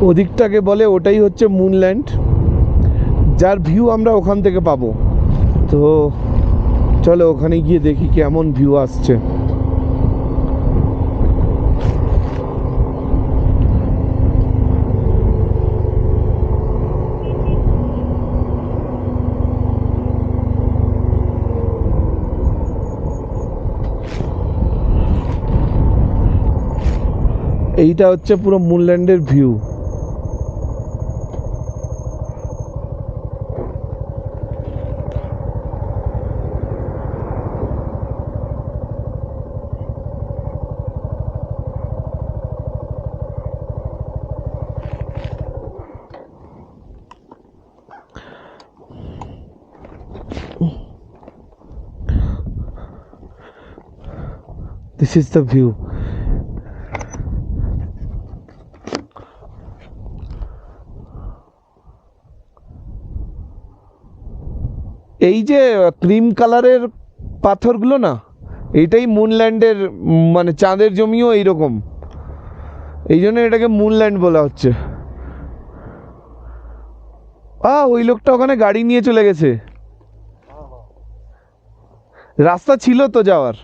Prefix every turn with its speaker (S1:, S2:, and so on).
S1: ওদিকটাকে বলে, ওটাই হচ্ছে মুনল্যান্ড, যার ভিউ আমরা ওখান থেকে পাবো। তো চলো ওখানে গিয়ে দেখি কেমন ভিউ আসছে। এইটা হচ্ছে পুরো মুনল্যান্ডের view. This is the view. এই যে ক্রিম কালারের পাথরগুলো না, এইটাই মুনল্যান্ডের, মানে চাঁদের জমিও এইরকম, এই জন্য এটাকে মুনল্যান্ড বলা হচ্ছে। ওই লোকটা ওখানে গাড়ি নিয়ে চলে গেছে, রাস্তা ছিল তো যাওয়ার।